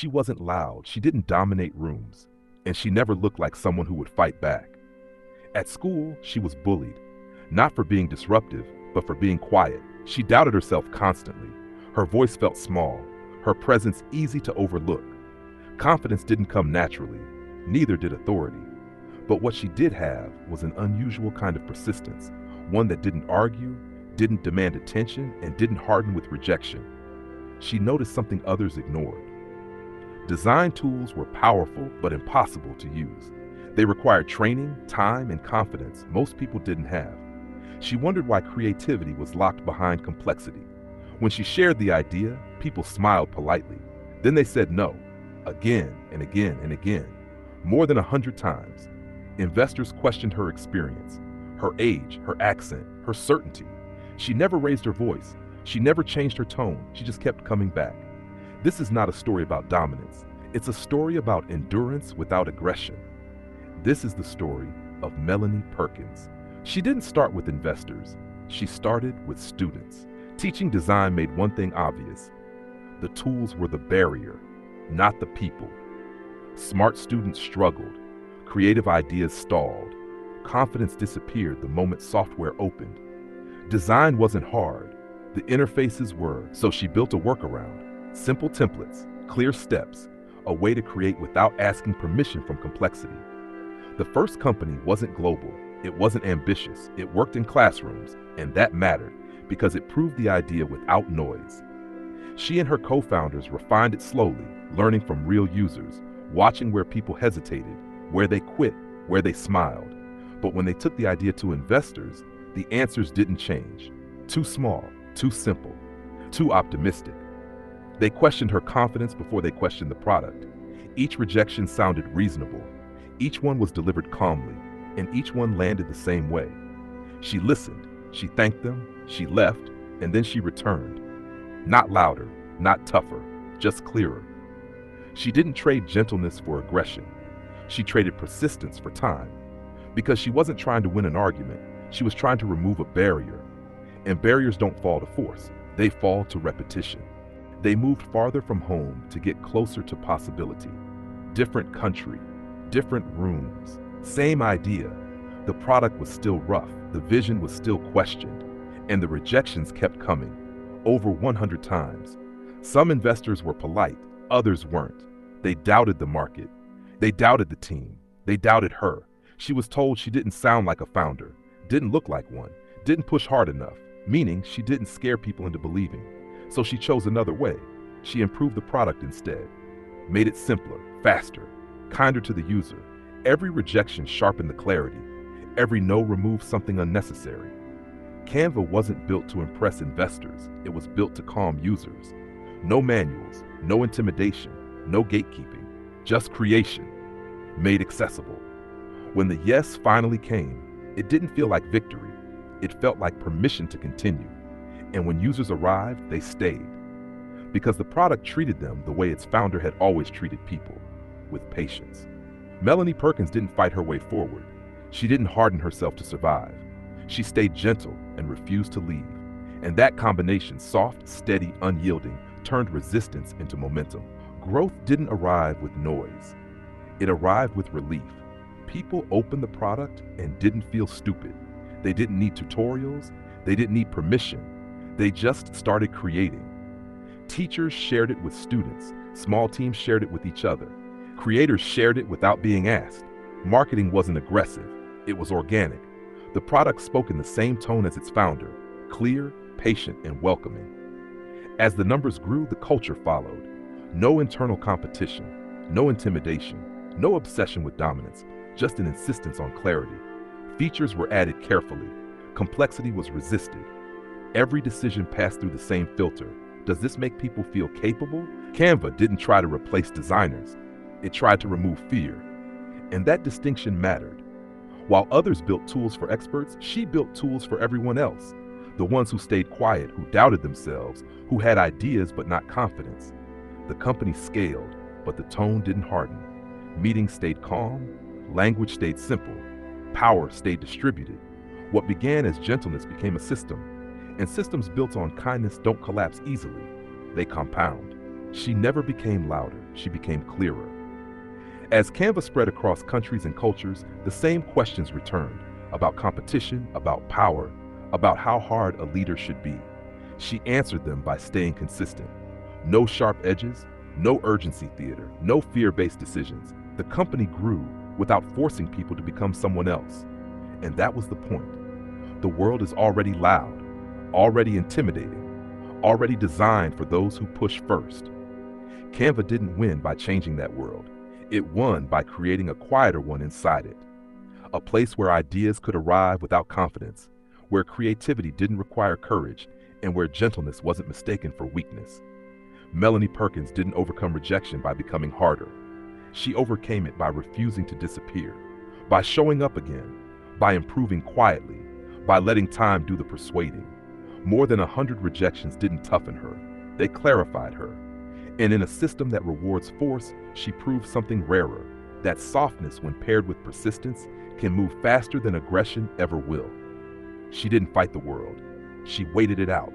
She wasn't loud, she didn't dominate rooms, and she never looked like someone who would fight back. At school, she was bullied, not for being disruptive, but for being quiet. She doubted herself constantly. Her voice felt small, her presence easy to overlook. Confidence didn't come naturally, neither did authority. But what she did have was an unusual kind of persistence, one that didn't argue, didn't demand attention, and didn't harden with rejection. She noticed something others ignored. Design tools were powerful but impossible to use. They required training, time, and confidence most people didn't have. She wondered why creativity was locked behind complexity. When she shared the idea, people smiled politely. Then they said no, again and again and again, more than 100 times. Investors questioned her experience, her age, her accent, her certainty. She never raised her voice. She never changed her tone. She just kept coming back. This is not a story about dominance. It's a story about endurance without aggression. This is the story of Melanie Perkins. She didn't start with investors. She started with students. Teaching design made one thing obvious. The tools were the barrier, not the people. Smart students struggled. Creative ideas stalled. Confidence disappeared the moment software opened. Design wasn't hard. The interfaces were, so she built a workaround. Simple templates, clear steps, a way to create without asking permission from complexity. The first company wasn't global. It wasn't ambitious. It worked in classrooms, and that mattered because it proved the idea without noise. She and her co-founders refined it slowly, learning from real users, watching where people hesitated, where they quit, where they smiled. But when they took the idea to investors, the answers didn't change. Too small, too simple, too optimistic. They questioned her confidence before they questioned the product. Each rejection sounded reasonable. Each one was delivered calmly, and each one landed the same way. She listened, she thanked them, she left, and then she returned. Not louder, not tougher, just clearer. She didn't trade gentleness for aggression. She traded persistence for time. Because she wasn't trying to win an argument, she was trying to remove a barrier. And barriers don't fall to force, they fall to repetition. They moved farther from home to get closer to possibility. Different country, different rooms, same idea. The product was still rough, the vision was still questioned, and the rejections kept coming, over 100 times. Some investors were polite, others weren't. They doubted the market. They doubted the team. They doubted her. She was told she didn't sound like a founder, didn't look like one, didn't push hard enough, meaning she didn't scare people into believing. So she chose another way. She improved the product instead, made it simpler, faster, kinder to the user. Every rejection sharpened the clarity. Every no removed something unnecessary. Canva wasn't built to impress investors. It was built to calm users. No manuals, no intimidation, no gatekeeping, just creation, made accessible. When the yes finally came, it didn't feel like victory. It felt like permission to continue. And when users arrived, they stayed. Because the product treated them the way its founder had always treated people, with patience. Melanie Perkins didn't fight her way forward. She didn't harden herself to survive. She stayed gentle and refused to leave. And that combination, soft, steady, unyielding, turned resistance into momentum. Growth didn't arrive with noise. It arrived with relief. People opened the product and didn't feel stupid. They didn't need tutorials. They didn't need permission. They just started creating. Teachers shared it with students. Small teams shared it with each other. Creators shared it without being asked. Marketing wasn't aggressive. It was organic. The product spoke in the same tone as its founder, clear, patient, and welcoming. As the numbers grew, the culture followed. No internal competition, no intimidation, no obsession with dominance, just an insistence on clarity. Features were added carefully. Complexity was resisted. Every decision passed through the same filter. Does this make people feel capable? Canva didn't try to replace designers. It tried to remove fear. And that distinction mattered. While others built tools for experts, she built tools for everyone else. The ones who stayed quiet, who doubted themselves, who had ideas but not confidence. The company scaled, but the tone didn't harden. Meetings stayed calm, language stayed simple, power stayed distributed. What began as gentleness became a system, and systems built on kindness don't collapse easily, they compound. She never became louder, she became clearer. As Canva spread across countries and cultures, the same questions returned about competition, about power, about how hard a leader should be. She answered them by staying consistent. No sharp edges, no urgency theater, no fear-based decisions. The company grew without forcing people to become someone else. And that was the point. The world is already loud, already intimidating, already designed for those who push first. Canva didn't win by changing that world. It won by creating a quieter one inside it. A place where ideas could arrive without confidence, where creativity didn't require courage, and where gentleness wasn't mistaken for weakness. Melanie Perkins didn't overcome rejection by becoming harder. She overcame it by refusing to disappear, by showing up again, by improving quietly, by letting time do the persuading. More than 100 rejections didn't toughen her. They clarified her. And in a system that rewards force, she proved something rarer, that softness, when paired with persistence, can move faster than aggression ever will. She didn't fight the world. She waited it out.